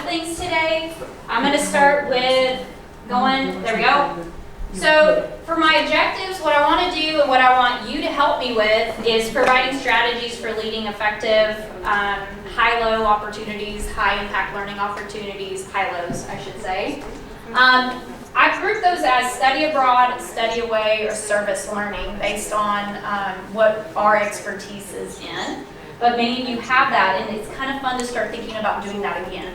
things today. I'm going to start with there we go. So for my objectives, what I want to do and what I want you to help me with is providing strategies for leading effective high-low opportunities, high-impact learning opportunities, high-lows, I should say. I've grouped those as study abroad, study away, or service learning based on what our expertise is in. But many of you have that, and it's kind of fun to start thinking about doing that again.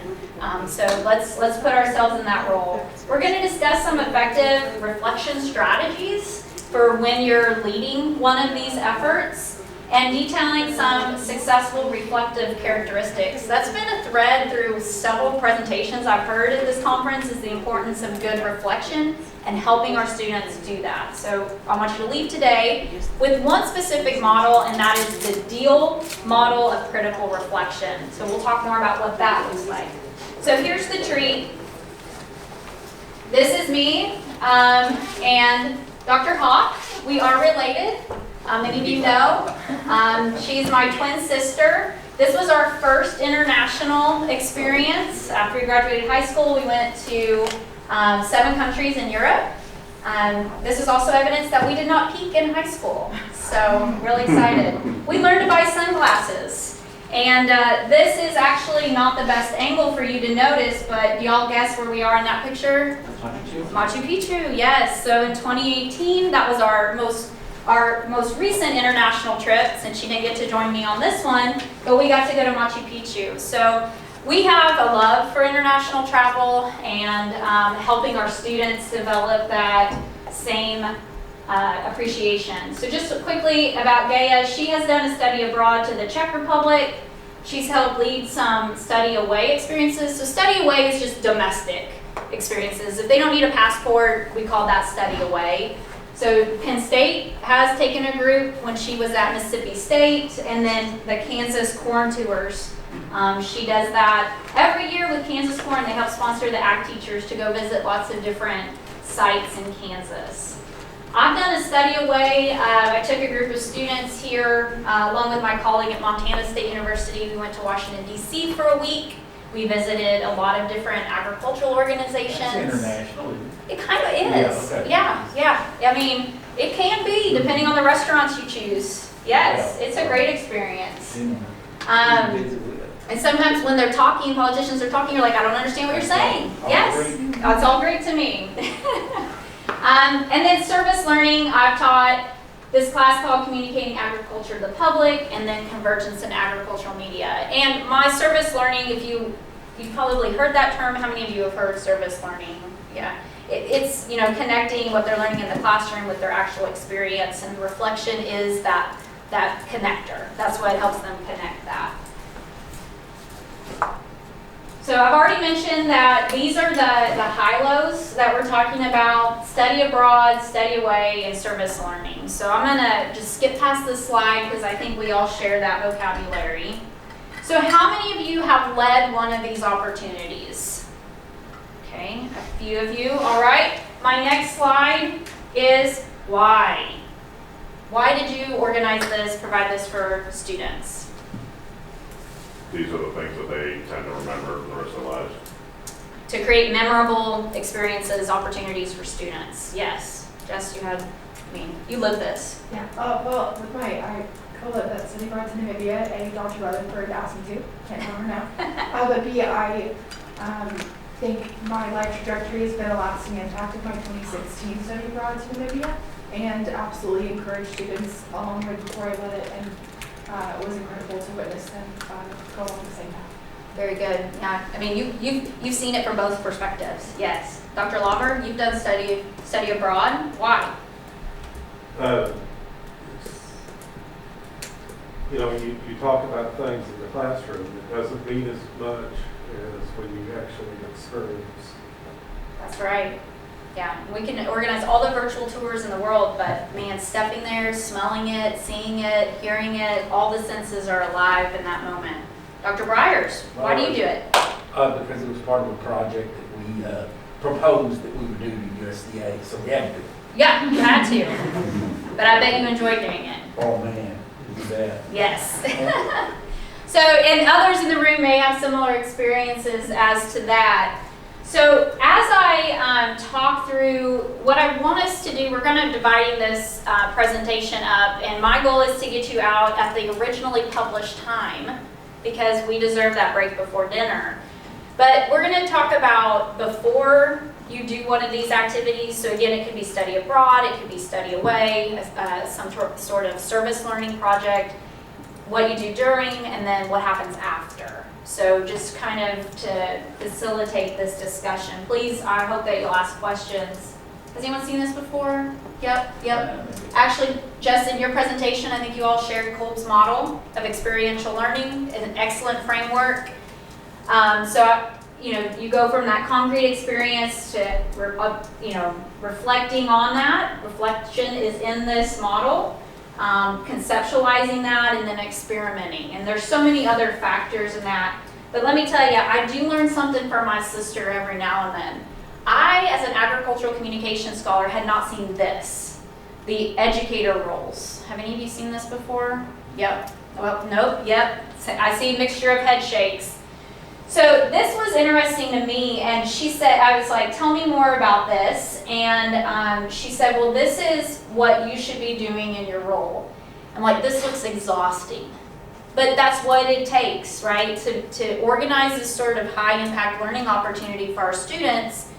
So let's put ourselves in that role. We're going to discuss some effective reflection strategies for when you're leading one of these efforts, and detailing some successful reflective characteristics. That's been a thread through several presentations I've heard at this conference, is the importance of good reflection and helping our students do that. So I want you to leave today with one specific model, and that is the DEAL model of critical reflection. So we'll talk more about what that looks like. So here's the treat. This is me and Dr. Hock. We are related. Many of you know. She's my twin sister. This was our first international experience. After we graduated high school, we went to 7 countries in Europe. This is also evidence that we did not peak in high school. So I'm really excited. We learned to buy sunglasses. And this is actually not the best angle for you to notice, but do y'all guess where we are in that picture? Machu Picchu, yes. So in 2018, that was our most recent international trip, since she didn't get to join me on this one, but we got to go to Machu Picchu. So we have a love for international travel and helping our students develop that same appreciation. So just quickly about Gaea, she has done a study abroad to the Czech Republic. She's helped lead some study away experiences. So study away is just domestic experiences. If they don't need a passport, we call that study away. So Penn State has taken a group when she was at Mississippi State, and then the Kansas Corn Tours. She does that every year with Kansas Corn. They help sponsor the ag teachers to go visit lots of different sites in Kansas. I've done a study away. I took a group of students here, along with my colleague at Montana State University. We went to Washington, D.C. for a week. We visited a lot of different agricultural organizations. That's international. It kind of is. Yeah, okay. Yeah. I mean, it can be, depending on the restaurants you choose. Yes, it's a great experience. And sometimes when they're talking, politicians are talking, you're like, I don't understand what you're saying. Yes, that's all great to me. And then service learning, I've taught this class called Communicating Agriculture to the Public, and then Convergence in Agricultural Media. And my service learning, you've probably heard that term. How many of you have heard service learning? Yeah. It's connecting what they're learning in the classroom with their actual experience, and reflection is that connector. That's what helps them connect that. So I've already mentioned that these are the high-lows that we're talking about: study abroad, study away, and service learning. So I'm going to just skip past this slide because I think we all share that vocabulary. So how many of you have led one of these opportunities? Okay, a few of you. All right. My next slide is why. Why did you organize this, provide this for students? These are the things that they tend to remember for the rest of their lives. To create memorable experiences, opportunities for students. Yes. Jess, you live this. Yeah. Well, with I co-live at study abroad to Namibia, and Dr. Rutherford asked me to. Can't remember now. But B, I think my life trajectory has been a lasting impact of my 2016 study abroad to Namibia, and absolutely encourage students along the way before I led it, and it was incredible to witness them go along the same path. Very good. Yeah. I mean, you've seen it from both perspectives. Yes. Dr. Lauber, you've done study abroad. Why? You talk about things in the classroom. It doesn't mean as much as when you actually experience. That's right. Yeah, we can organize all the virtual tours in the world, but man, stepping there, smelling it, seeing it, hearing it, all the senses are alive in that moment. Dr. Byers, why do you do it? Because it was part of a project that we proposed that we would do to USDA, so we had to. Yeah, you had to. But I bet you enjoyed doing it. Oh man, do that. Yes. So, and others in the room may have similar experiences as to that. So as I talk through what I want us to do, we're going to divide this presentation up, and my goal is to get you out at the originally published time because we deserve that break before dinner. But we're going to talk about before you do one of these activities. So again, it could be study abroad, it could be study away, some sort of service learning project, what you do during, and then what happens after. So just kind of to facilitate this discussion, please, I hope that you'll ask questions. Has anyone seen this before? Yep. Actually, Jess, in your presentation, I think you all shared Kolb's model of experiential learning. It's an excellent framework. You go from that concrete experience to, reflecting on that. Reflection is in this model. Conceptualizing that, and then experimenting. And there's so many other factors in that. But let me tell you, I do learn something from my sister every now and then. I, as an agricultural communication scholar, had not seen this, the educator roles. Have any of you seen this before? Yep. Well, nope, yep. I see a mixture of head shakes. So this was interesting to me, and she said, I was like, tell me more about this. And she said, well, this is what you should be doing in your role. I'm like, this looks exhausting. But that's what it takes, right? To organize this sort of high impact learning opportunity for our students,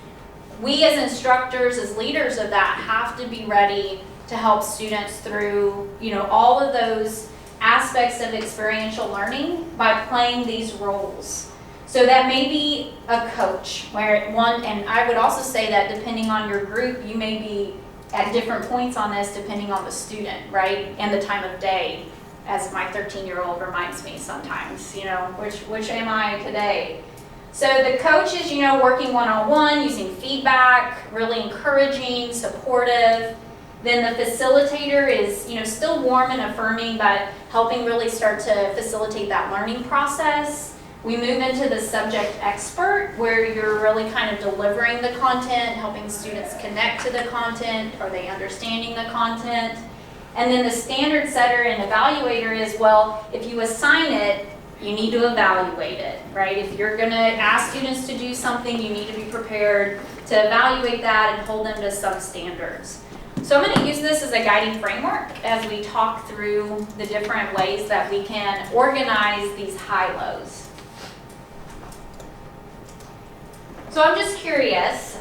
we as instructors, as leaders of that, have to be ready to help students through, all of those aspects of experiential learning by playing these roles. So that may be a coach, and I would also say that depending on your group, you may be at different points on this depending on the student, right? And the time of day, as my 13-year-old reminds me sometimes, which am I today? So the coach is, working one-on-one, using feedback, really encouraging, supportive. Then the facilitator is, still warm and affirming, but helping really start to facilitate that learning process. We move into the subject expert, where you're really kind of delivering the content, helping students connect to the content. Are they understanding the content? And then the standard setter and evaluator is, well, if you assign it, you need to evaluate it, right? If you're going to ask students to do something, you need to be prepared to evaluate that and hold them to some standards. So I'm going to use this as a guiding framework as we talk through the different ways that we can organize these high-lows. So I'm just curious,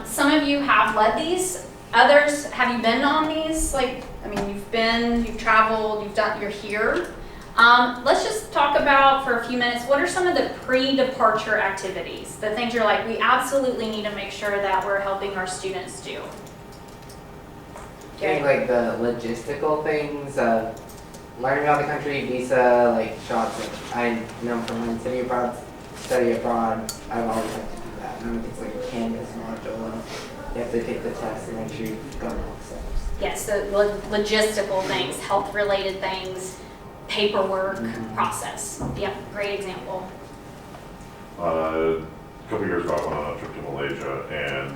some of you have led these, others, have you been on these? You've traveled, you're here. Let's just talk about, for a few minutes, what are some of the pre-departure activities? The things you're like, we absolutely need to make sure that we're helping our students do. I think like the logistical things, learning about the country, visa, like shots. I know from when study abroad, I've always had to do that. And it's like a Canvas module. You have to take the test and make sure you've got all the steps. Yes, so logistical things, health-related things, paperwork, process. Yeah, great example. A couple years ago, I went on a trip to Malaysia, and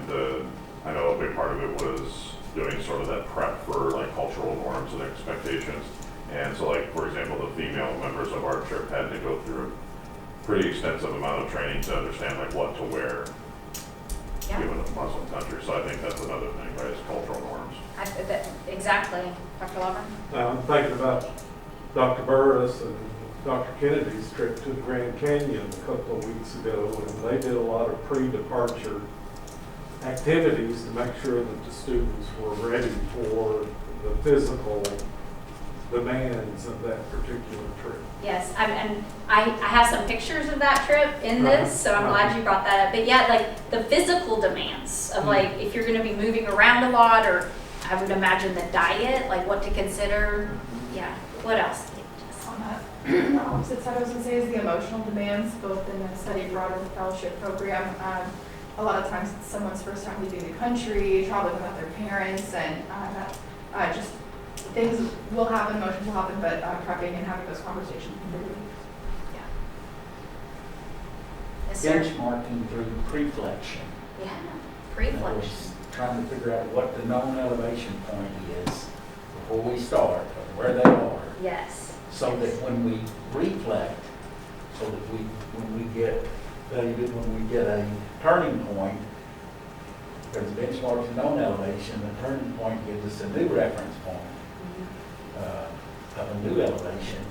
I know a big part of it was doing sort of that prep for like cultural norms and expectations. And so, like, for example, the female members of our trip had to go through a pretty extensive amount of training to understand like what to wear, given a Muslim country. So I think that's another thing, right? Is cultural norms. Exactly, Dr. Lover. I'm thinking about Dr. Burris and Dr. Kennedy's trip to the Grand Canyon a couple of weeks ago, and they did a lot of pre-departure activities to make sure that the students were ready for the physical demands of that particular trip. Yes, and I have some pictures of that trip in this, so I'm glad you brought that up. But yeah, like the physical demands of like if you're going to be moving around a lot, or I would imagine the diet, like what to consider. Yeah, what else? On that, the opposite side I was going to say is the emotional demands, both in the study abroad and the fellowship program. A lot of times it's someone's first time leaving the country, traveling without their parents, and just things will happen, emotions will happen, but prepping and having those conversations. Yeah. Yes, sir. Benchmarking through preflection. Yeah, In other pre-flexion. words, trying to figure out what the known elevation point is before we start, or where they are, Yes. so that when we reflect, so that when we get a turning point, there's benchmarks and known elevation, the turning point gives us a new reference point of a new elevation.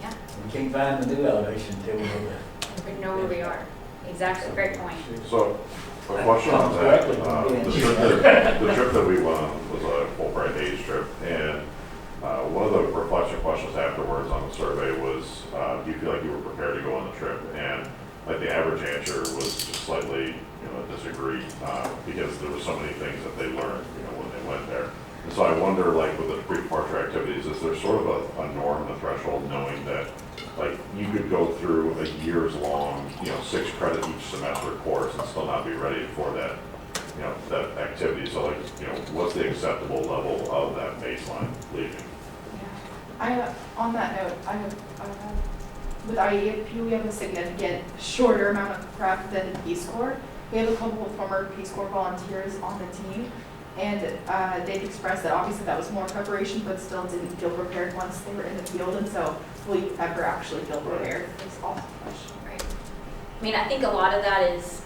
Yeah. We can't find the new elevation until we know We know where we are. Exactly, great point. So, a question on that, the trip that we went on was a Fulbright age trip, and one of the reflection questions afterwards on the survey was, do you feel like you were prepared to go on the trip? And like the average answer was just slightly, disagree, because there were so many things that they learned, when they went there. And so I wonder, like, with the pre-departure activities, is there sort of a norm, a threshold, knowing that, like, you could go through a years-long, 6 credit each semester course and still not be ready for that, that activity? So, like, what's the acceptable level of that baseline leaving? On that note, with IEP, we have a significant shorter amount of prep than Peace Corps. We have a couple of former Peace Corps volunteers on the team, and they've expressed that obviously that was more preparation, but still didn't feel prepared once they were in the field, and so will you ever actually feel prepared? It's also a question. Right. I mean, I think a lot of that is,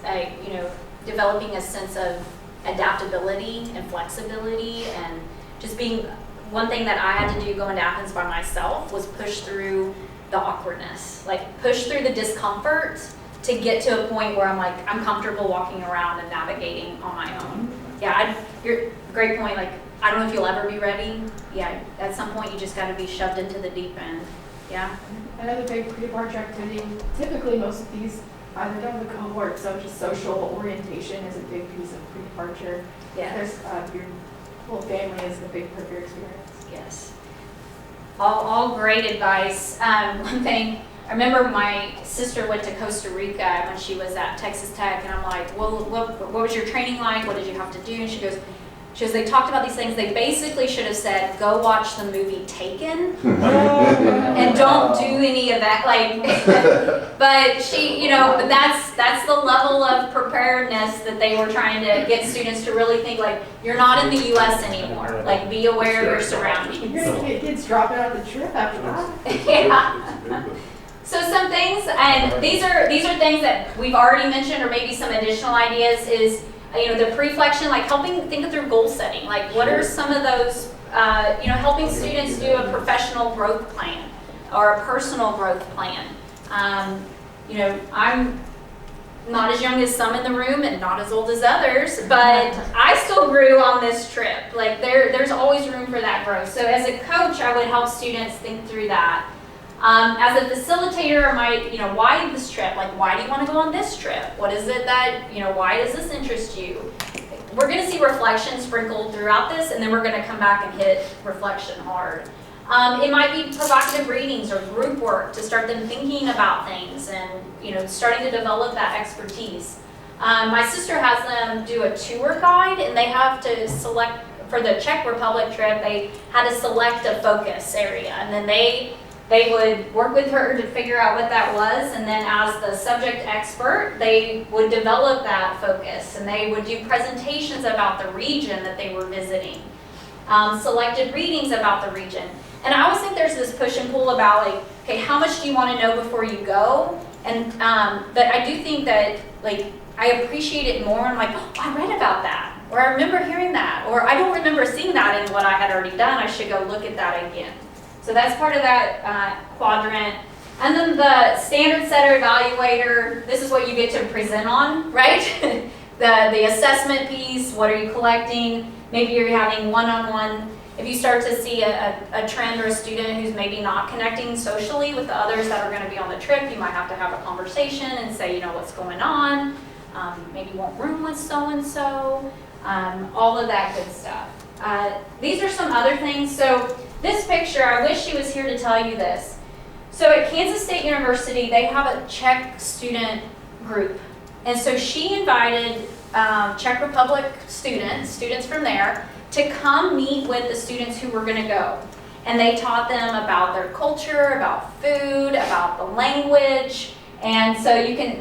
developing a sense of adaptability and flexibility, and just being, one thing that I had to do going to Athens by myself was push through the awkwardness, like push through the discomfort to get to a point where I'm comfortable walking around and navigating on my own. Yeah, you're great point. Like, I don't know if you'll ever be ready. Yeah, at some point you just got to be shoved into the deep end. Yeah. Another big pre-departure activity, typically most of these either done with cohort, so just social orientation is a big piece of pre-departure. Yeah. There's your whole family is a big part of your experience. Yes. All great advice. One thing, I remember my sister went to Costa Rica when she was at Texas Tech, and I'm like, well, what was your training like? What did you have to do? And she goes, they talked about these things. They basically should have said, go watch the movie Taken and don't do any of that. Like, but but that's the level of preparedness that they were trying to get students to really think, like, you're not in the U.S. anymore. Like, be aware of your surroundings. You're going to get kids dropping out of the trip after that. Yeah. So some things, and these are things that we've already mentioned, or maybe some additional ideas, is the pre-flexion, like helping think through goal setting. Like, what are some of those, helping students do a professional growth plan or a personal growth plan. I'm not as young as some in the room and not as old as others, but I still grew on this trip. Like, there's always room for that growth. So as a coach, I would help students think through that. As a facilitator, why this trip? Like, why do you want to go on this trip? What is it that, why does this interest you? We're going to see reflection sprinkled throughout this, and then we're going to come back and hit reflection hard. It might be provocative readings or group work to start them thinking about things and, starting to develop that expertise. My sister has them do a tour guide, and they have to select, for the Czech Republic trip, they had to select a focus area, and then they would work with her to figure out what that was, and then as the subject expert, they would develop that focus, and they would do presentations about the region that they were visiting, selected readings about the region. And I always think there's this push and pull about, like, okay, how much do you want to know before you go? And but I do think that, like, I appreciate it more. I'm like, oh, I read about that, or I remember hearing that, or I don't remember seeing that in what I had already done. I should go look at that again. So that's part of that quadrant. And then the standard setter evaluator, this is what you get to present on, right? the assessment piece, what are you collecting? Maybe you're having one-on-one. If you start to see a trend or a student who's maybe not connecting socially with the others that are going to be on the trip, you might have to have a conversation and say, what's going on? Maybe you want room with so-and-so, all of that good stuff. These are some other things. So this picture, I wish she was here to tell you this. So at Kansas State University, they have a Czech student group. And so she invited Czech Republic students from there, to come meet with the students who were going to go. And they taught them about their culture, about food, about the language. And so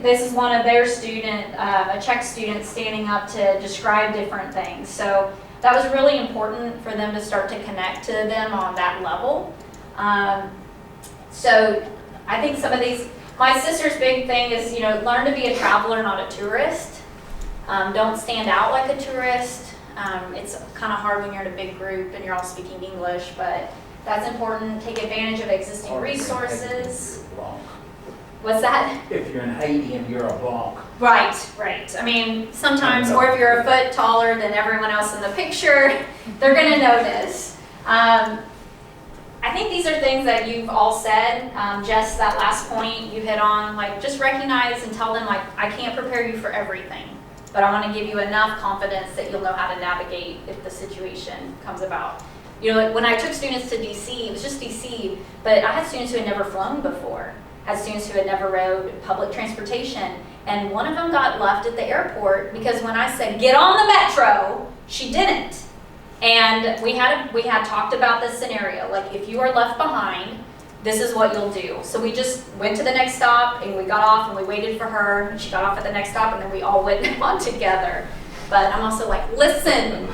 this is one of their a Czech student standing up to describe different things. So that was really important for them to start to connect to them on that level. So I think some of these, My sister's big thing is, learn to be a traveler, not a tourist. Don't stand out like a tourist. It's kind of hard when you're in a big group and you're all speaking English, but that's important. Take advantage of existing resources. What's that? If you're in Haiti and you're a blanc. Right. I mean, sometimes, or if you're a foot taller than everyone else in the picture, they're going to notice. I think these are things that you've all said. Jess, that last point you hit on, like just recognize and tell them, like, I can't prepare you for everything, but I want to give you enough confidence that you'll know how to navigate if the situation comes about. Like when I took students to DC, it was just DC, but I had students who had never flown before. I had students who had never rode public transportation, and one of them got left at the airport because when I said, get on the metro, she didn't. And we had talked about this scenario, like if you are left behind, this is what you'll do. So we just went to the next stop and we got off and we waited for her and she got off at the next stop and then we all went on together. But I'm also like, listen.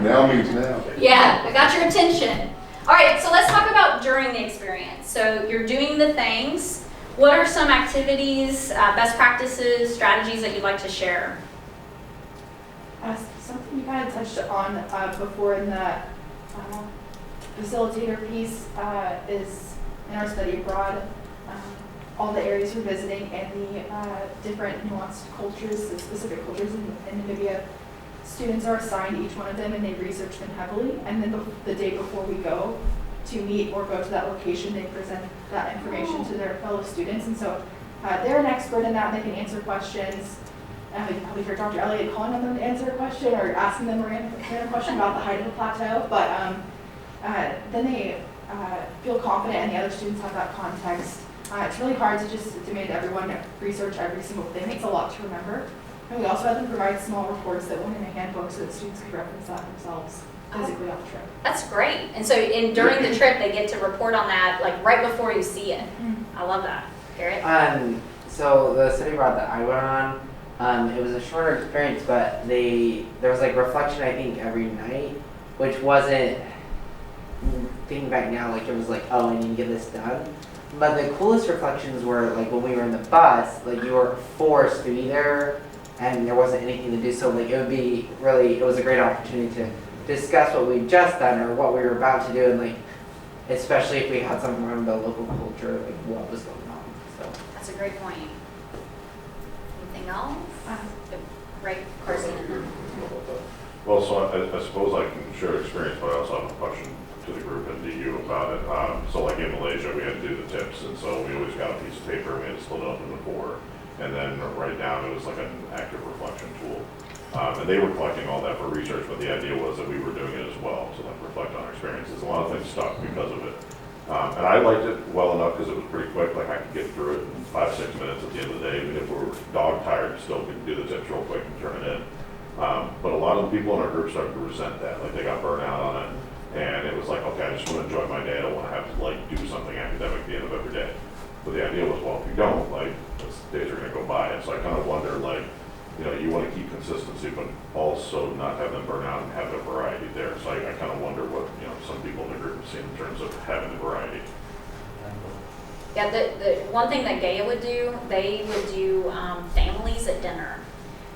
Now means now. Yeah, I got your attention. All right, so let's talk about during the experience. So you're doing the things. What are some activities, best practices, strategies that you'd like to share? Something you kind of touched on before in the facilitator piece is in our study abroad, all the areas we're visiting and the different nuanced cultures, the specific cultures in Namibia. Students are assigned each one of them and they research them heavily, and then the day before we go to meet or go to that location, they present that information to their fellow students, and so they're an expert in that. They can answer questions. You probably heard Dr. Elliott calling on them to answer a question or asking them a random question about the height of the plateau, but then they feel confident and the other students have that context. It's really hard to just demand everyone research every single thing. It's a lot to remember. And we also had them provide small reports that went in a handbook so that students could reference that themselves physically on the trip. That's great. And so during the trip, they get to report on that like right before you see it. I love that. Garrett? So the study abroad that I went on, it was a shorter experience, but there was like reflection, I think, every night, which wasn't, thinking back now, like it was like, oh, I need to get this done. But the coolest reflections were like when we were in the bus, like you were forced to be there and there wasn't anything to do. So like it was a great opportunity to discuss what we'd just done or what we were about to do, and like, especially if we had something around the local culture, like what was going on. So That's a great point. Anything else? Right, Carson. Well, so I suppose I can share experience, but I also have a question to the group and to you about it. So like in Malaysia, we had to do the tips, and so we always got a piece of paper and we had to split it up into 4. And then write down, it was like an active reflection tool. And they were collecting all that for research, but the idea was that we were doing it as well, to like reflect on our experiences. A lot of things stuck because of it. And I liked it well enough because it was pretty quick, like I could get through it in 5-6 minutes at the end of the day. Even if we were dog tired, still could do the tips real quick and turn it in. But a lot of the people in our group started to resent that, like they got burnt out on it. And it was like, okay, I just want to enjoy my day. I don't want to have to like do something academic at the end of every day. But the idea was, well, if you don't, like, those days are going to go by. And so I kind of wonder, like, you want to keep consistency, but also not have them burn out and have a variety there. So I kind of wonder what, some people in the group have seen in terms of having the variety. Yeah, the one thing that Gaea would do, they would do families at dinner.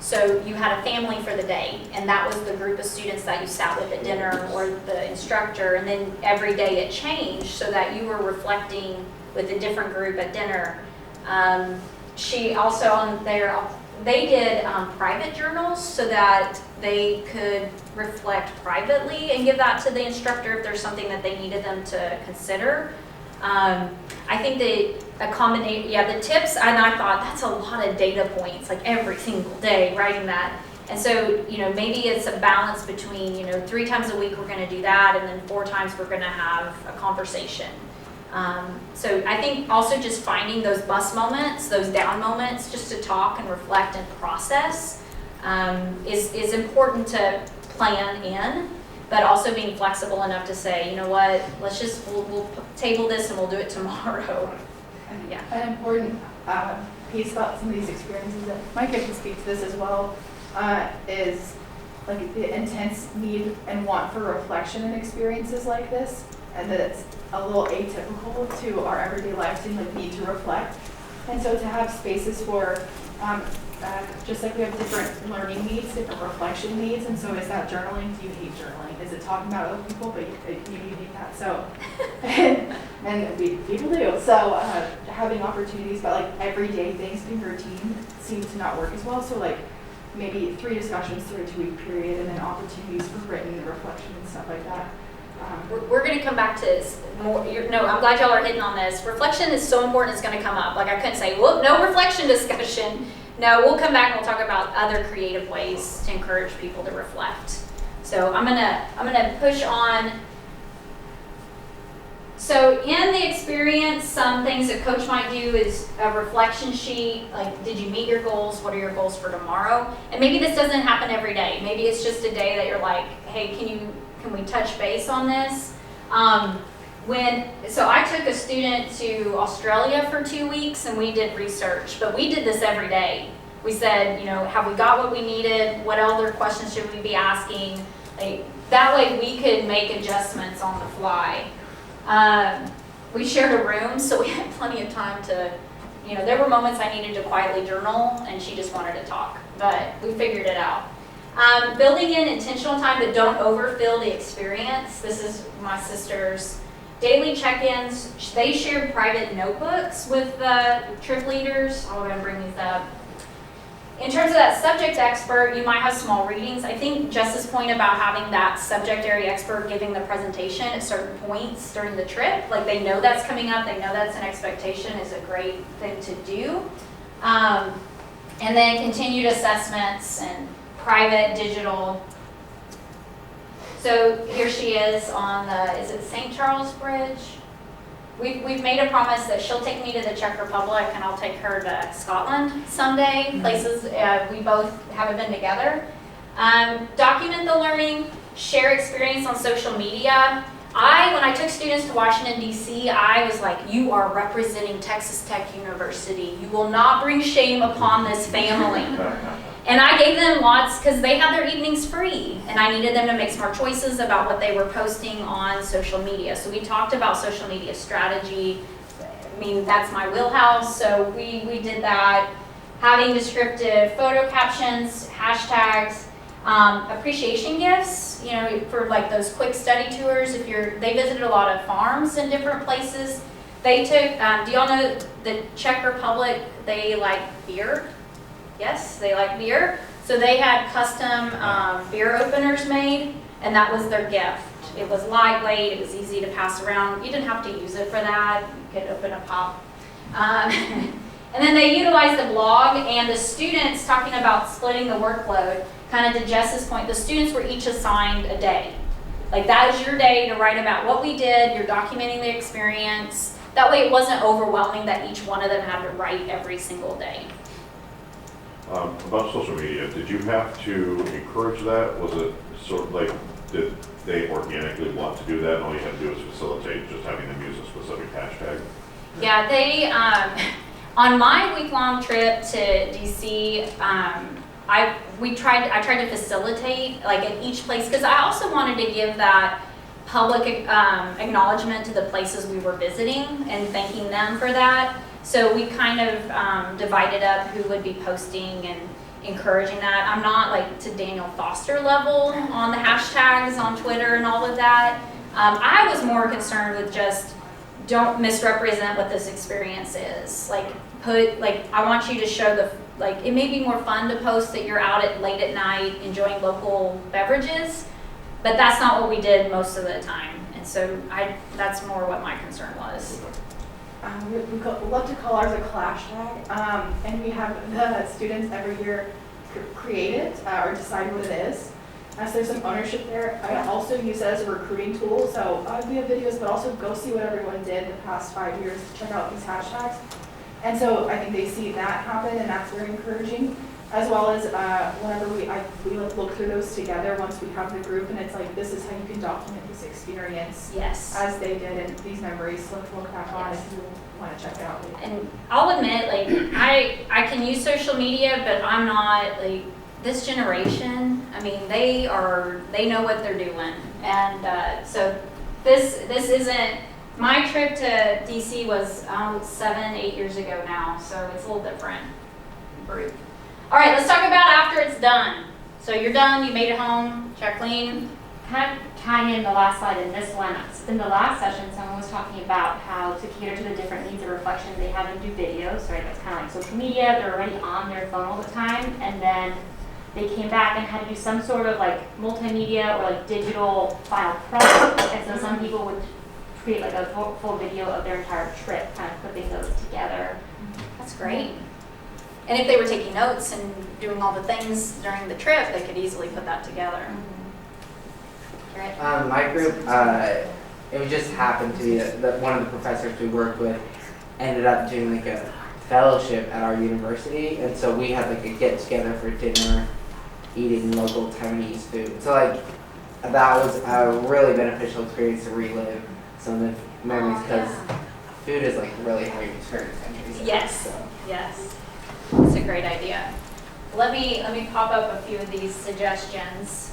So you had a family for the day, and that was the group of students that you sat with at dinner or the instructor, and then every day it changed so that you were reflecting with a different group at dinner. She also on there, they did private journals so that they could reflect privately and give that to the instructor if there's something that they needed them to consider. I think that a combination, the tips, and I thought that's a lot of data points, like every single day writing that. And so, maybe it's a balance between, 3 times a week we're going to do that, and then 4 times we're going to have a conversation. So I think also just finding those bus moments, those down moments, just to talk and reflect and process is important to plan in, but also being flexible enough to say, you know what, we'll table this and we'll do it tomorrow. Yeah. An important piece about some of these experiences that Micah can speak to this as well is like the intense need and want for reflection in experiences like this. and that it's a little atypical to our everyday life to like need to reflect. And so to have spaces for, just like we have different learning needs, different reflection needs, and so is that journaling? Do you hate journaling? Is it talking about other people, but you hate that? So, and people do. So having opportunities, but like everyday things being routine seem to not work as well. So like maybe 3 discussions through a 2-week period, and then opportunities for written reflection and stuff like that. We're going to come back to this more. No, I'm glad y'all are hitting on this. Reflection is so important. It's going to come up. Like I couldn't say, well, no reflection discussion. No, we'll come back and we'll talk about other creative ways to encourage people to reflect. So I'm gonna push on. So in the experience, some things a coach might do is a reflection sheet. Like, did you meet your goals? What are your goals for tomorrow? And maybe this doesn't happen every day. Maybe it's just a day that you're like, hey, can we touch base on this? So I took a student to Australia for 2 weeks and we did research, but we did this every day. We said, have we got what we needed? What other questions should we be asking? Like, that way we could make adjustments on the fly. We shared a room, so we had plenty of time to, there were moments I needed to quietly journal and she just wanted to talk, but we figured it out. Building in intentional time, but don't overfill the experience. This is my sister's daily check-ins. They shared private notebooks with the trip leaders. I'm going to bring these up. In terms of that subject expert, you might have small readings. I think Jess's point about having that subject area expert giving the presentation at certain points during the trip, like they know that's coming up, they know that's an expectation, is a great thing to do. And then continued assessments and private digital. So here she is on is it St. Charles Bridge? We've made a promise that she'll take me to the Czech Republic and I'll take her to Scotland someday, places we both haven't been together. Document the learning, share experience on social media. When I took students to Washington, D.C., I was like, you are representing Texas Tech University. You will not bring shame upon this family. And I gave them lots because they had their evenings free and I needed them to make smart choices about what they were posting on social media. So we talked about social media strategy. I mean, that's my wheelhouse. So we did that. Having descriptive photo captions, hashtags, appreciation gifts, for like those quick study tours. They visited a lot of farms in different places. They took, do y'all know the Czech Republic, they like beer? Yes, they like beer. So they had custom beer openers made, and that was their gift. It was lightweight, it was easy to pass around. You didn't have to use it for that. You could open a pop. And then they utilized the blog, and the students, talking about splitting the workload, kind of to Jess's point, the students were each assigned a day. Like, that is your day to write about what we did, you're documenting the experience. That way it wasn't overwhelming that each one of them had to write every single day. About social media, did you have to encourage that? Was it sort of like, did they organically want to do that and all you had to do was facilitate just having them use a specific hashtag? Yeah, they, on my week-long trip to DC, I tried to facilitate like at each place, because I also wanted to give that public acknowledgement to the places we were visiting and thanking them for that. So we kind of divided up who would be posting and encouraging that. I'm not like to Daniel Foster level on the hashtags on Twitter and all of that. I was more concerned with just don't misrepresent what this experience is. I want you to show it may be more fun to post that you're out late at night enjoying local beverages, but that's not what we did most of the time. And so that's more what my concern was. We love to call ours a clash tag, and we have the students every year create it or decide what it is. So there's some ownership there. I also use it as a recruiting tool. So we have videos, but also go see what everyone did the past 5 years to check out these hashtags. And so I think they see that happen, and that's very encouraging. As well as whenever we look through those together once we have the group, and it's like, this is how you can document this experience. Yes. As they did, and these memories to look back on if you want to check it out. And I'll admit, I can use social media, but I'm not this generation. I mean, they know what they're doing, and so this isn't, my trip to DC was 7, 8 years ago now, so it's a little different group. All right, let's talk about after it's done. So you're done, you made it home, check clean. Kind of tying in the last slide in this one, in the last session, someone was talking about how to cater to the different needs of reflection. They have them do videos, right? That's kind of like social media. They're already on their phone all the time. And then they came back and had to do some sort of like multimedia or like digital file product. And so some people would create like a full video of their entire trip, kind of putting those together. That's great. And if they were taking notes and doing all the things during the trip, they could easily put that together. Right. My group, it would just happened to be that one of the professors we worked with ended up doing like a fellowship at our university, and so we had like a get together for dinner, eating local Taiwanese food. So like that was a really beneficial experience to relive some of the memories because food is like really how you experience countries. Yes. So. Yes. That's a great idea. Let me pop up a few of these suggestions.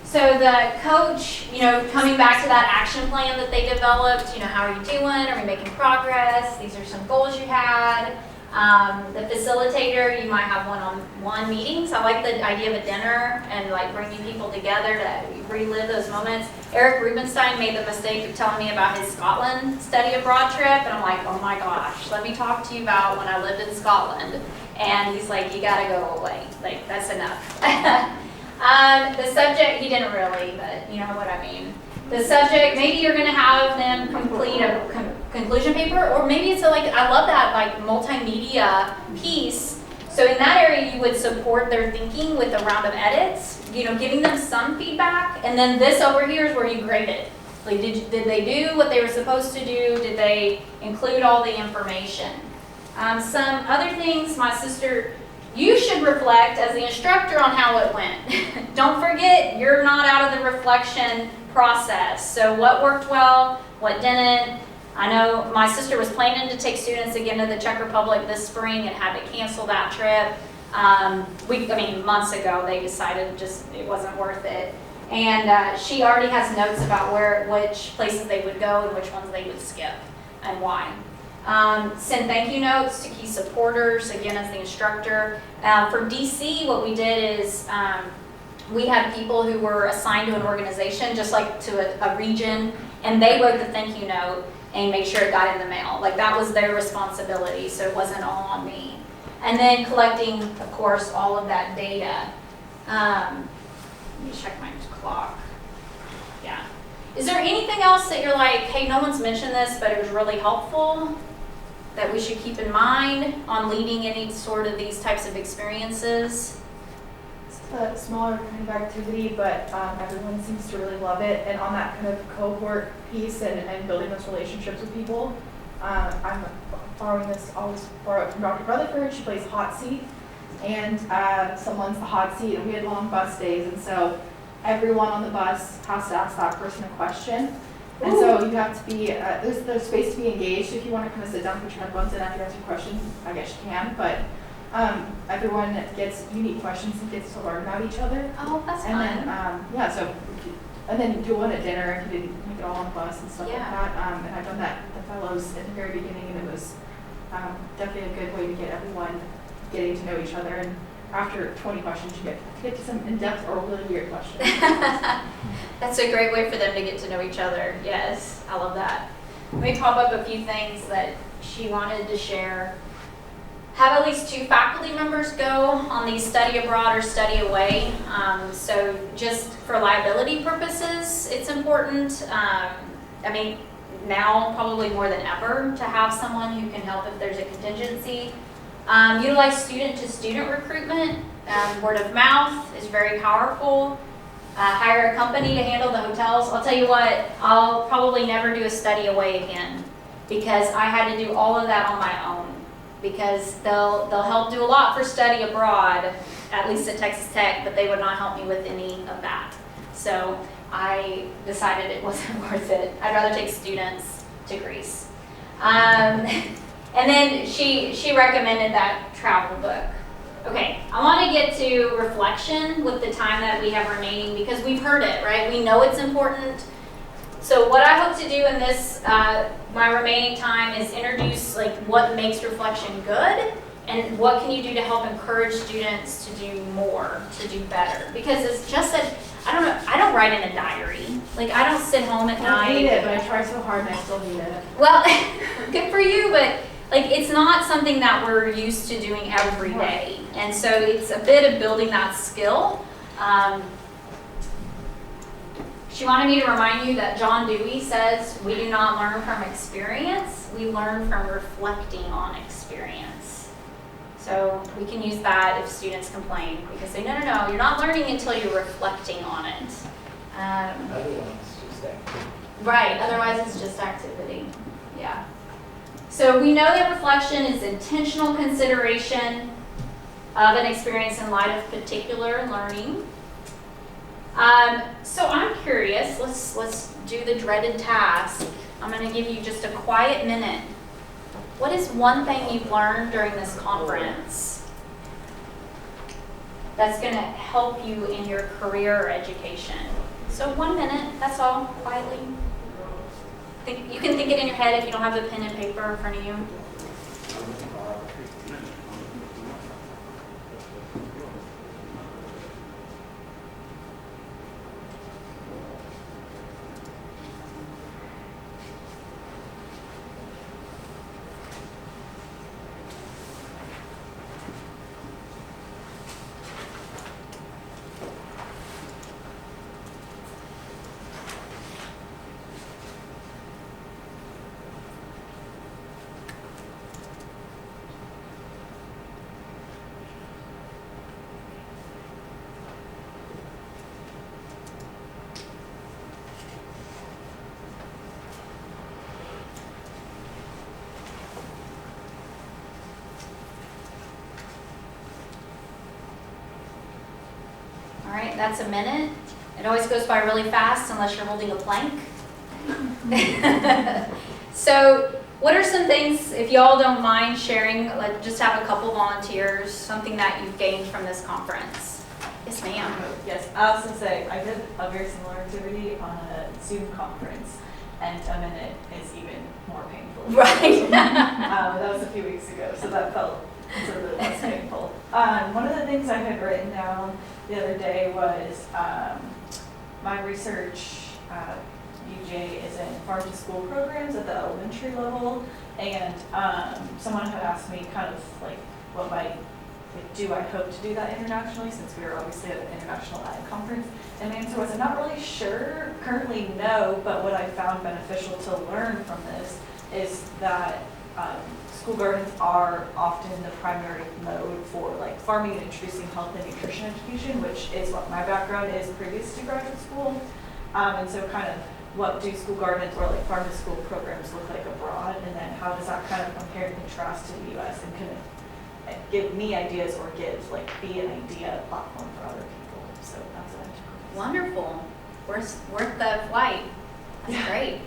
So the coach, coming back to that action plan that they developed, how are you doing? Are we making progress? These are some goals you had. The facilitator, you might have one-on-one meetings. I like the idea of a dinner and like bringing people together to relive those moments. Eric Rubenstein made the mistake of telling me about his Scotland study abroad trip, and I'm like, oh my gosh, let me talk to you about when I lived in Scotland. And he's like, you gotta go away. Like, that's enough. The subject, he didn't really, but you know what I mean. The subject, maybe you're gonna have them complete a conclusion paper, or maybe it's I love that multimedia piece. So in that area, you would support their thinking with a round of edits, giving them some feedback, and then this over here is where you grade it. Like, did they do what they were supposed to do? Did they include all the information? Some other things, my sister, you should reflect as the instructor on how it went. Don't forget, you're not out of the reflection process. So what worked well, what didn't. I know my sister was planning to take students again to the Czech Republic this spring and had to cancel that trip. Months ago they decided it wasn't worth it. And she already has notes about which places they would go and which ones they would skip and why. Send thank you notes to key supporters, again, as the instructor. For DC, what we did is we had people who were assigned to an organization, just like to a region, and they wrote the thank you note and made sure it got in the mail. Like, that was their responsibility, so it wasn't all on me. And then collecting, of course, all of that data. Let me check my clock. Yeah. Is there anything else that you're like, hey, no one's mentioned this, but it was really helpful, that we should keep in mind on leading any sort of these types of experiences? It's a smaller kind of activity, but everyone seems to really love it. And on that kind of cohort piece and building those relationships with people, I'm borrowing this, always borrow it from Dr. Rutherford. She plays hot seat, and someone's the hot seat, and we had long bus days, and so everyone on the bus has to ask that person a question. And so you have to be, there's space to be engaged. If you want to kind of sit down, put your headphones in after you answer questions, I guess you can, but everyone gets unique questions and gets to learn about each other. Oh, that's fun. And then do one at dinner if you didn't make it all on the bus and stuff Yeah. like that. And I've done that with the fellows at the very beginning, and it was definitely a good way to get everyone getting to know each other. And after 20 questions, you get to some in-depth or really weird questions. That's a great way for them to get to know each other. Yes, I love that. Let me pop up a few things that she wanted to share. Have at least 2 faculty members go on these study abroad or study away. So just for liability purposes, it's important. Now probably more than ever to have someone who can help if there's a contingency. Utilize student-to-student recruitment. Word of mouth is very powerful. Hire a company to handle the hotels. I'll tell you what, I'll probably never do a study away again because I had to do all of that on my own, because they'll help do a lot for study abroad, at least at Texas Tech, but they would not help me with any of that. So I decided it wasn't worth it. I'd rather take students to Greece. And then she recommended that travel book. Okay, I want to get to reflection with the time that we have remaining, because we've heard it, right? We know it's important. So what I hope to do in this, my remaining time, is introduce like what makes reflection good and what can you do to help encourage students to do more, to do better. Because it's just that, I don't know, I don't write in a diary. Like I don't sit home at I hate night. it, but I try so hard and I still hate it. Well, good for you, but like it's not something that we're used to doing every day. And so it's a bit of building that skill. She wanted me to remind you that John Dewey says we do not learn from experience, we learn from reflecting on experience. So we can use that if students complain, because they say, no, you're not learning until you're reflecting on it. Otherwise, it's just activity. Right, otherwise it's just activity, yeah. So we know that reflection is intentional consideration of an experience in light of particular learning. So I'm curious, let's do the dreaded task. I'm going to give you just a quiet minute. What is one thing you've learned during this conference that's going to help you in your career or education? So 1 minute, that's all, quietly. You can think it in your head if you don't have a pen and paper in front of you. All right, that's a minute. It always goes by really fast unless you're holding a plank. So what are some things, if y'all don't mind sharing, like just have a couple volunteers, something that you've gained from this conference? Yes, ma'am. Yes, I was gonna say, I did a very similar activity on a Zoom conference, and a minute is even more painful. Right. That was a few weeks ago, so that felt sort of less painful. One of the things I had written down the other day was my research, UJ is in farm to school programs at the elementary level, and someone had asked me kind of like what do I hope to do that internationally, since we were obviously at an international ag conference, and the answer was I'm not really sure, currently no, but what I found beneficial to learn from this is that school gardens are often the primary mode for like farming and introducing health and nutrition education, which is what my background is previous to graduate school. And so kind of what do school gardens or like farm to school programs look like abroad, and then how does that kind of compare and contrast to the US, and can it give me ideas or be an idea platform for other people. So that's what I took. Wonderful. Worth the flight. That's great.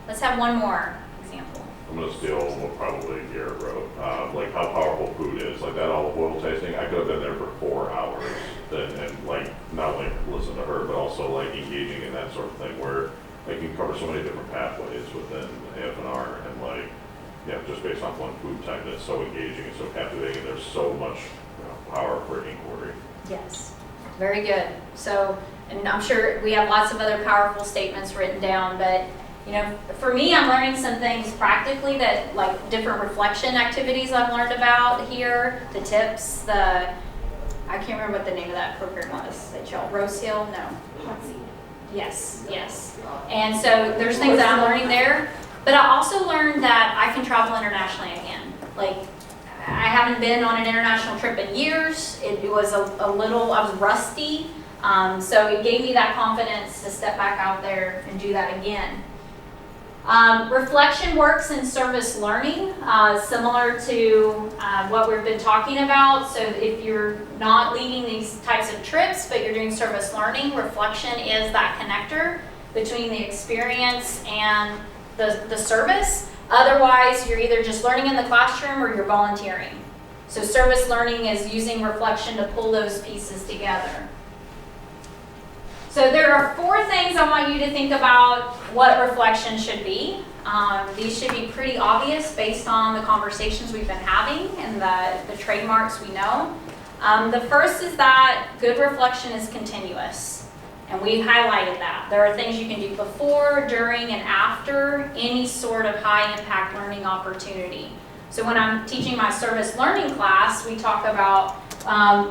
Let's have one more example. I'm gonna steal what probably Garrett wrote, like how powerful food is, like that olive oil tasting. I could have been there for 4 hours and like not only listen to her, but also like engaging in that sort of thing where I can cover so many different pathways within AF&R, and like, yeah, just based off one food type that's so engaging and so captivating, and there's so much power for inquiry. Yes, very good. So, and I'm sure we have lots of other powerful statements written down, but you know, for me, I'm learning some things practically that like different reflection activities I've learned about here, the tips, I can't remember what the name of that program was that y'all, Rose Hill, no. Hot seat. Yes, yes. And so there's things that I'm learning there, but I also learned that I can travel internationally again. Like, I haven't been on an international trip in years. It was a little, I was rusty. So it gave me that confidence to step back out there and do that again. Reflection works in service learning, similar to what we've been talking about. So if you're not leading these types of trips, but you're doing service learning, reflection is that connector between the experience and the service. Otherwise, you're either just learning in the classroom or you're volunteering. So service learning is using reflection to pull those pieces together. So there are 4 things I want you to think about what reflection should be. These should be pretty obvious based on the conversations we've been having and the trademarks we know. The first is that good reflection is continuous, and we highlighted that. There are things you can do before, during, and after any sort of high-impact learning opportunity. So when I'm teaching my service learning class, we talk about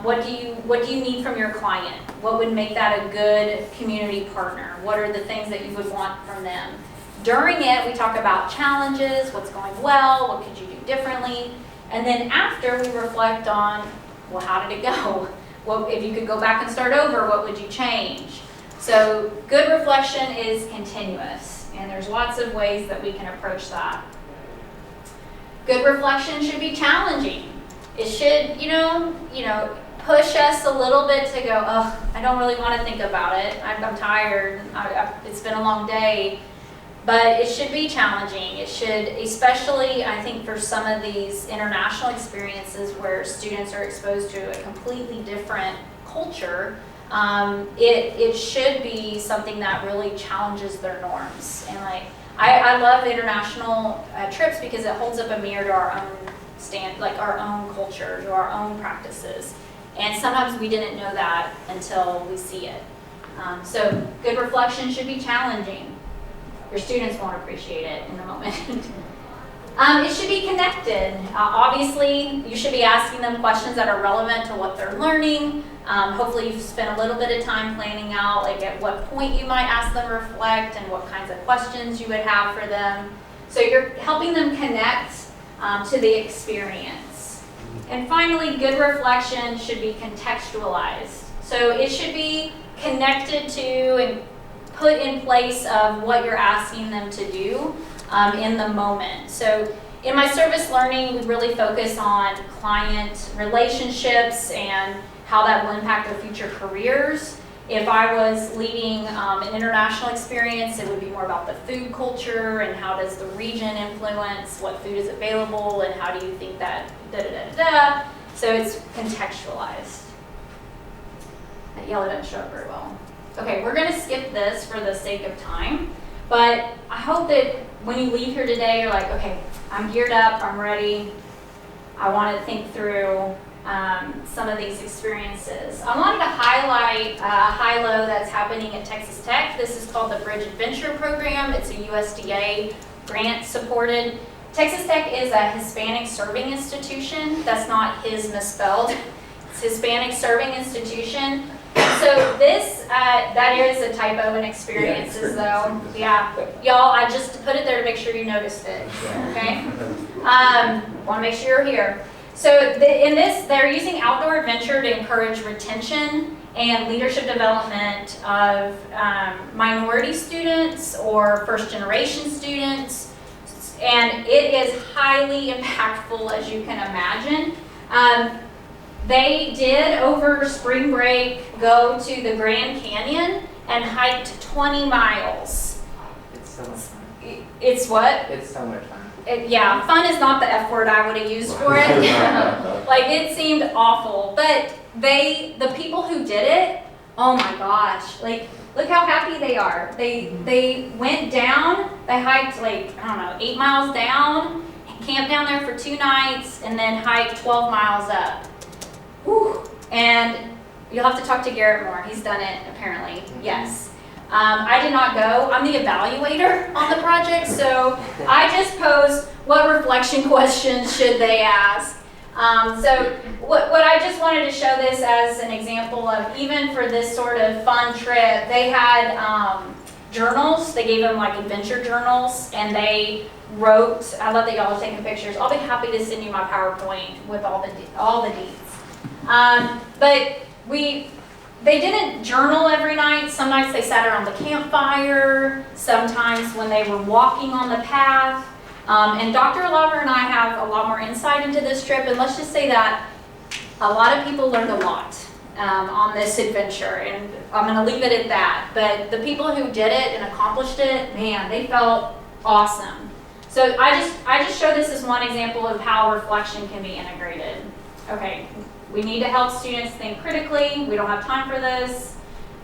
what do you need from your client? What would make that a good community partner? What are the things that you would want from them? During it, we talk about challenges, what's going well, what could you do differently? And then after, we reflect on, well, how did it go? Well, if you could go back and start over, what would you change? So good reflection is continuous, and there's lots of ways that we can approach that. Good reflection should be challenging. It should, push us a little bit to go, oh, I don't really want to think about it. I'm tired. It's been a long day. But it should be challenging. It should, especially I think for some of these international experiences where students are exposed to a completely different culture, it should be something that really challenges their norms. And I love international trips because it holds up a mirror to our own our own culture, to our own practices. And sometimes we didn't know that until we see it. So good reflection should be challenging. Your students won't appreciate it in the moment. It should be connected. Obviously, you should be asking them questions that are relevant to what they're learning. Hopefully you've spent a little bit of time planning out at what point you might ask them to reflect and what kinds of questions you would have for them. So you're helping them connect to the experience. And finally, good reflection should be contextualized. So it should be connected to and put in place of what you're asking them to do in the moment. So in my service learning, we really focus on client relationships and how that will impact their future careers. If I was leading an international experience, it would be more about the food culture and how does the region influence what food is available and how do you think that da-da-da-da-da. So it's contextualized. That yellow doesn't show up very well. Okay, we're going to skip this for the sake of time, but I hope that when you leave here today, you're like, okay, I'm geared up, I'm ready, I want to think through some of these experiences. I wanted to highlight a high-low that's happening at Texas Tech. This is called the Bridge Adventure Program. It's a USDA grant supported. Texas Tech is a Hispanic serving institution. That's not his misspelled. It's Hispanic serving institution. So this, that is a typo in experiences though. Yeah, y'all, I just put it there to make sure you noticed it, okay? Want to make sure you're here. So in this, they're using outdoor adventure to encourage retention and leadership development of minority students or first generation students. And it is highly impactful, as you can imagine. They did, over spring break, go to the Grand Canyon and hiked 20 miles. It's so much fun. It's what? It's so much fun. Yeah, fun is not the F word I would have used for it. It seemed awful. But the people who did it, oh my gosh, look how happy they are. They went down, they hiked 8 miles down, camped down there for 2 nights, and then hiked 12 miles up. Whew. And you'll have to talk to Garrett more. He's done it, apparently. Yes. I did not go. I'm the evaluator on the project, so I just posed what reflection questions should they ask. So what I just wanted to show this as an example of, even for this sort of fun trip, they had journals. They gave them adventure journals, and they wrote. I love that y'all are taking pictures. I'll be happy to send you my PowerPoint with all the deets. But they didn't journal every night. Some nights they sat around the campfire. Sometimes when they were walking on the path. And Dr. Lover and I have a lot more insight into this trip. And let's just say that a lot of people learned a lot on this adventure. And I'm going to leave it at that. But the people who did it and accomplished it, man, they felt awesome. So I just show this as one example of how reflection can be integrated. Okay. We need to help students think critically. We don't have time for this.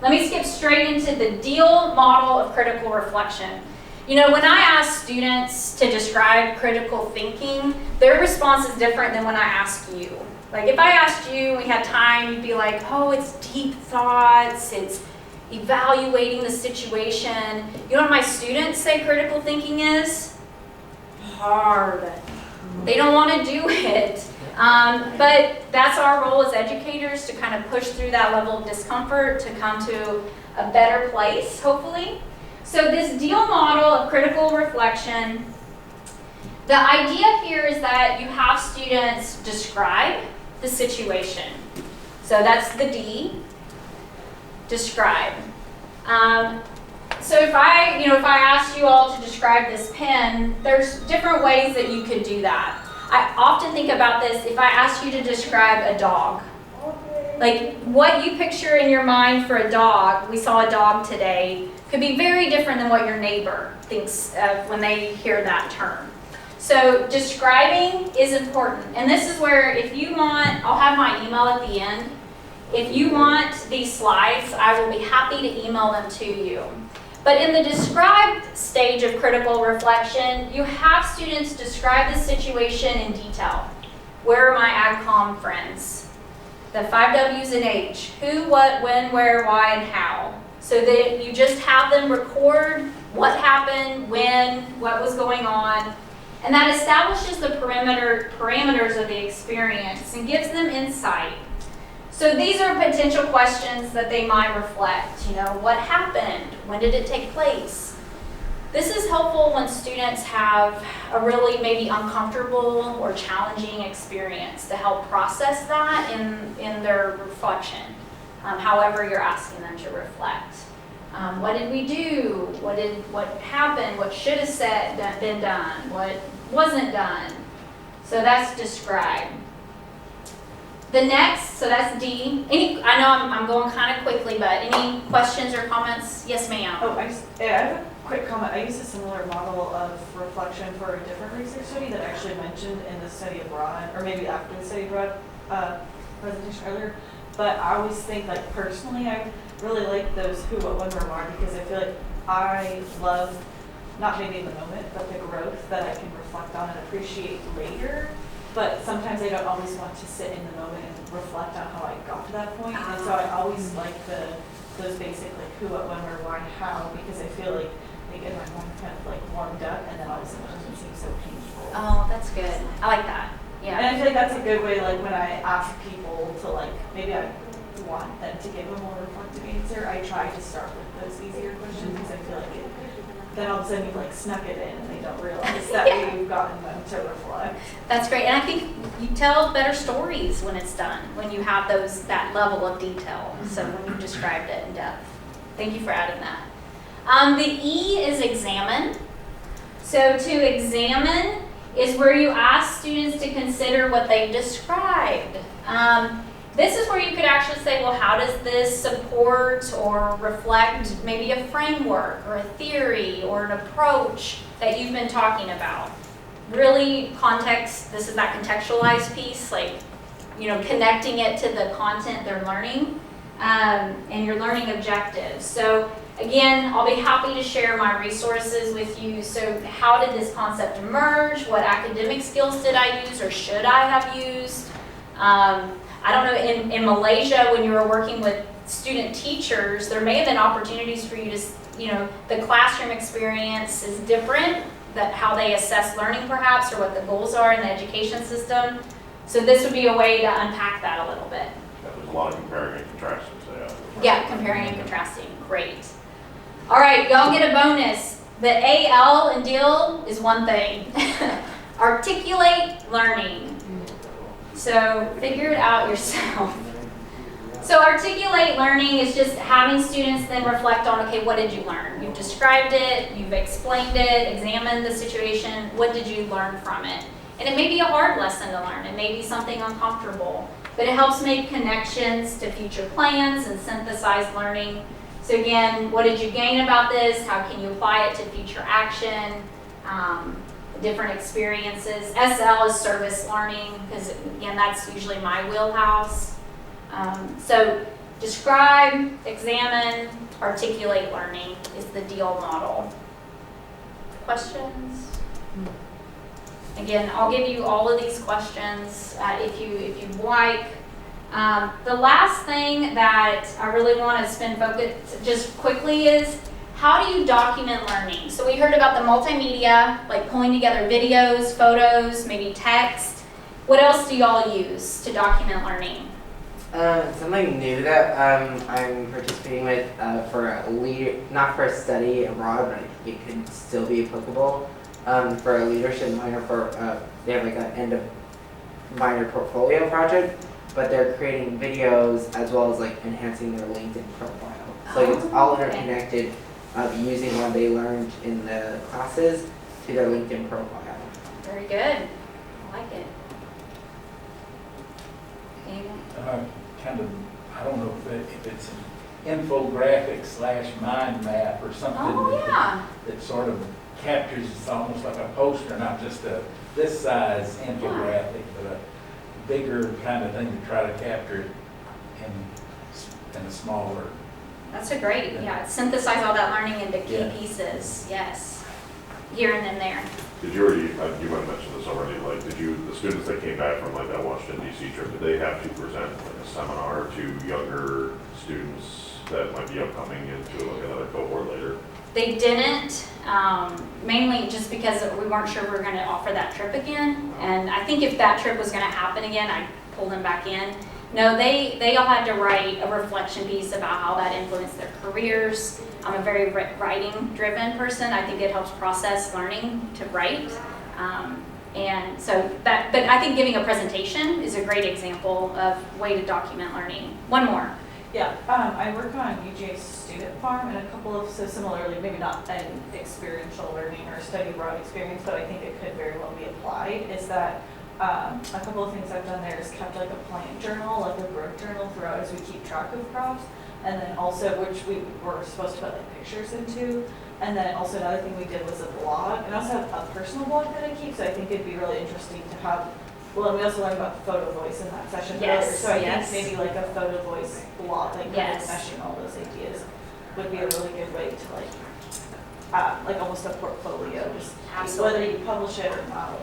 let me skip straight into the deal model of critical reflection. You know, when I ask students to describe critical thinking, their response is different than when I ask you. Like if I asked you, we had time, you'd be like, oh, it's deep thoughts, it's evaluating the situation. You know what my students say critical thinking is? Hard. They don't want to do it. But that's our role as educators, to kind of push through that level of discomfort to come to a better place, hopefully. So this deal model of critical reflection, the idea here is that you have students describe the situation. So that's the D, describe. So if I asked you all to describe this pen, there's different ways that you could do that. I often think about this if I asked you to describe a dog. Like what you picture in your mind for a dog, we saw a dog today, could be very different than what your neighbor thinks of when they hear that term. So describing is important. And this is where if you want, I'll have my email at the end. If you want these slides, I will be happy to email them to you. But in the described stage of critical reflection, you have students describe the situation in detail. Where are my AgCom friends? The 5 W's and H. Who, what, when, where, why, and how. So that you just have them record what happened, when, what was going on. And that establishes the parameters of the experience and gives them insight. So these are potential questions that they might reflect. You know, what happened? When did it take place? This is helpful when students have a really maybe uncomfortable or challenging experience to help process that in their reflection, however you're asking them to reflect. What did we do? What happened? What should have been done? What wasn't done? So that's describe. The next, so that's D. I know I'm going kind of quickly, but any questions or comments? Yes, ma'am. Oh, I have a quick comment. I used a similar model of reflection for a different research study that I actually mentioned in the study abroad, or maybe after the study abroad presentation earlier. But I always think, like personally, I really like those who, what, when, where, why, because I feel like I love, not maybe in the moment, but the growth that I can reflect on and appreciate later. But sometimes I don't always want to sit in the moment and reflect on how I got to that point. And so I always like those basic, like who, what, when, where, why, how, because I feel like they get my mind kind of like warmed up, and then all of a sudden it doesn't seem so painful. Oh, that's good. I like that. Yeah. And I feel like that's a good way, like when I ask people to like, maybe I want them to give a more reflective answer, I try to start with those easier questions because I feel like then all of a sudden you've like snuck it in and they don't realize that you've gotten them to reflect. That's great. And I think you tell better stories when it's done, when you have that level of detail. So when you described it in depth. Thank you for adding that. The E is examine. So to examine is where you ask students to consider what they described. This is where you could actually say, well, how does this support or reflect maybe a framework or a theory or an approach that you've been talking about? Really context, this is that contextualized piece, like, you know, connecting it to the content they're learning and your learning objectives. So again, I'll be happy to share my resources with you. So how did this concept emerge? What academic skills did I use or should I have used? I don't know, in Malaysia, when you were working with student teachers, there may have been opportunities for you to, you know, the classroom experience is different, that how they assess learning perhaps, or what the goals are in the education system. So this would be a way to unpack that a little bit. Yeah, there's a lot of comparing and contrasting. So yeah, comparing and contrasting, great. All right, y'all get a bonus. The AL in deal is one thing. Articulate learning. So figure it out yourself. So articulate learning is just having students then reflect on, okay, what did you learn? You've described it, you've explained it, examined the situation, what did you learn from it? And it may be a hard lesson to learn, it may be something uncomfortable, but it helps make connections to future plans and synthesize learning. So again, what did you gain about this? How can you apply it to future action? Different experiences. SL is service learning, because again, that's usually my wheelhouse. So describe, examine, articulate learning is the deal model. Questions? Again, I'll give you all of these questions if you'd like. The last thing that I really want to spend focus just quickly is how do you document learning? So we heard about the multimedia, like pulling together videos, photos, maybe text. What else do y'all use to document learning? Something new that I'm participating with for a not for a study abroad, but I think it could still be applicable. For a leadership minor, they have like an end of minor portfolio project, but they're creating videos as well as like enhancing their LinkedIn profile. So it's all interconnected, using what they learned in the classes to their LinkedIn profile. Very good. I like it. I don't know if it's an infographic / mind map or something that sort of captures, it's almost like a poster, not just this size infographic, but a bigger kind of thing to try to capture it in a smaller. That's a great, synthesize all that learning into key pieces, yes. Here and then there. Did you already, you might have mentioned this already, like, the students that came back from like that Washington DC trip, did they have to present like a seminar to younger students that might be upcoming into like another cohort later? They didn't, mainly just because we weren't sure we were going to offer that trip again. And I think if that trip was going to happen again, I'd pull them back in. No, they all had to write a reflection piece about how that influenced their careers. I'm a very writing-driven person. I think it helps process learning to write. And so that, but I think giving a presentation is a great example of way to document learning. One more. Yeah, I work on UGA's student farm and a couple of, so similarly, maybe not an experiential learning or study abroad experience, but I think it could very well be applied, is that a couple of things I've done there is kept like a plant journal, like a growth journal throughout as we keep track of crops, and then also, which we were supposed to put like pictures into, and then also another thing we did was a blog, and I also have a personal blog that I keep, so I think it'd be really interesting to have. Well, and we also learned about photo voice in that session earlier, so I think maybe like a photo voice blog, like meshing all those ideas would be a really good way to like almost a portfolio, just whether you publish it or not.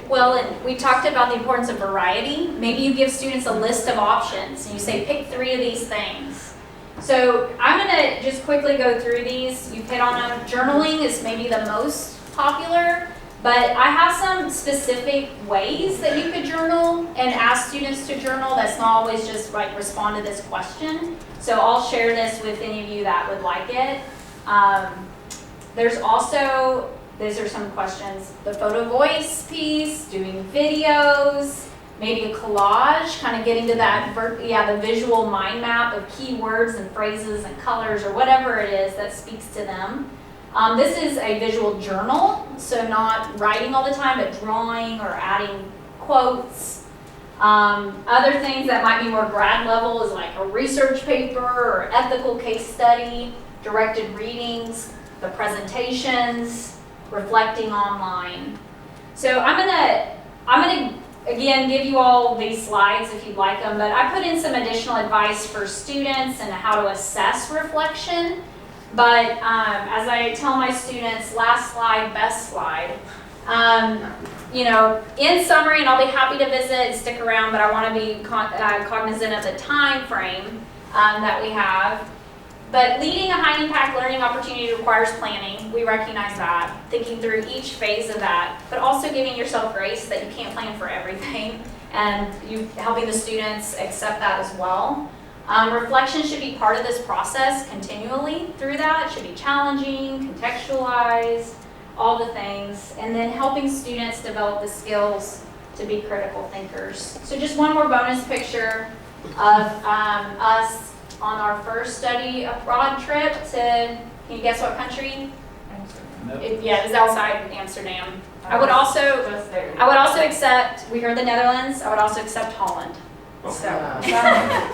Well, and we talked about the importance of variety. Maybe you give students a list of options and you say, pick 3 of these things. So I'm going to just quickly go through these. You've hit on them. Journaling is maybe the most popular. But I have some specific ways that you could journal and ask students to journal. That's not always just like respond to this question. So I'll share this with any of you that would like it. There's also, these are some questions, the photo voice piece, doing videos, maybe a collage, kind of getting to that, the visual mind map of keywords and phrases and colors or whatever it is that speaks to them. This is a visual journal, so not writing all the time, but drawing or adding quotes. Other things that might be more grad level is like a research paper or ethical case study, directed readings, the presentations, reflecting online. So I'm gonna again give you all these slides if you'd like them, but I put in some additional advice for students and how to assess reflection. But as I tell my students, last slide, best slide. In summary, and I'll be happy to visit and stick around, but I want to be cognizant of the time frame that we have. But leading a high impact learning opportunity requires planning. We recognize that. Thinking through each phase of that, but also giving yourself grace that you can't plan for everything, and you helping the students accept that as well. Reflection should be part of this process continually through that. It should be challenging, contextualized, all the things, and then helping students develop the skills to be critical thinkers. So just one more bonus picture of us on our first study abroad trip to, can you guess what country? No. It was outside Amsterdam. I would also accept, we heard the Netherlands, I would also accept Holland. So, yes,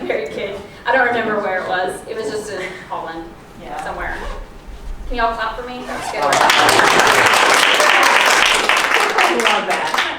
very good. I don't remember where it was. It was just in Holland, somewhere. Can y'all clap for me? That was good. I love that.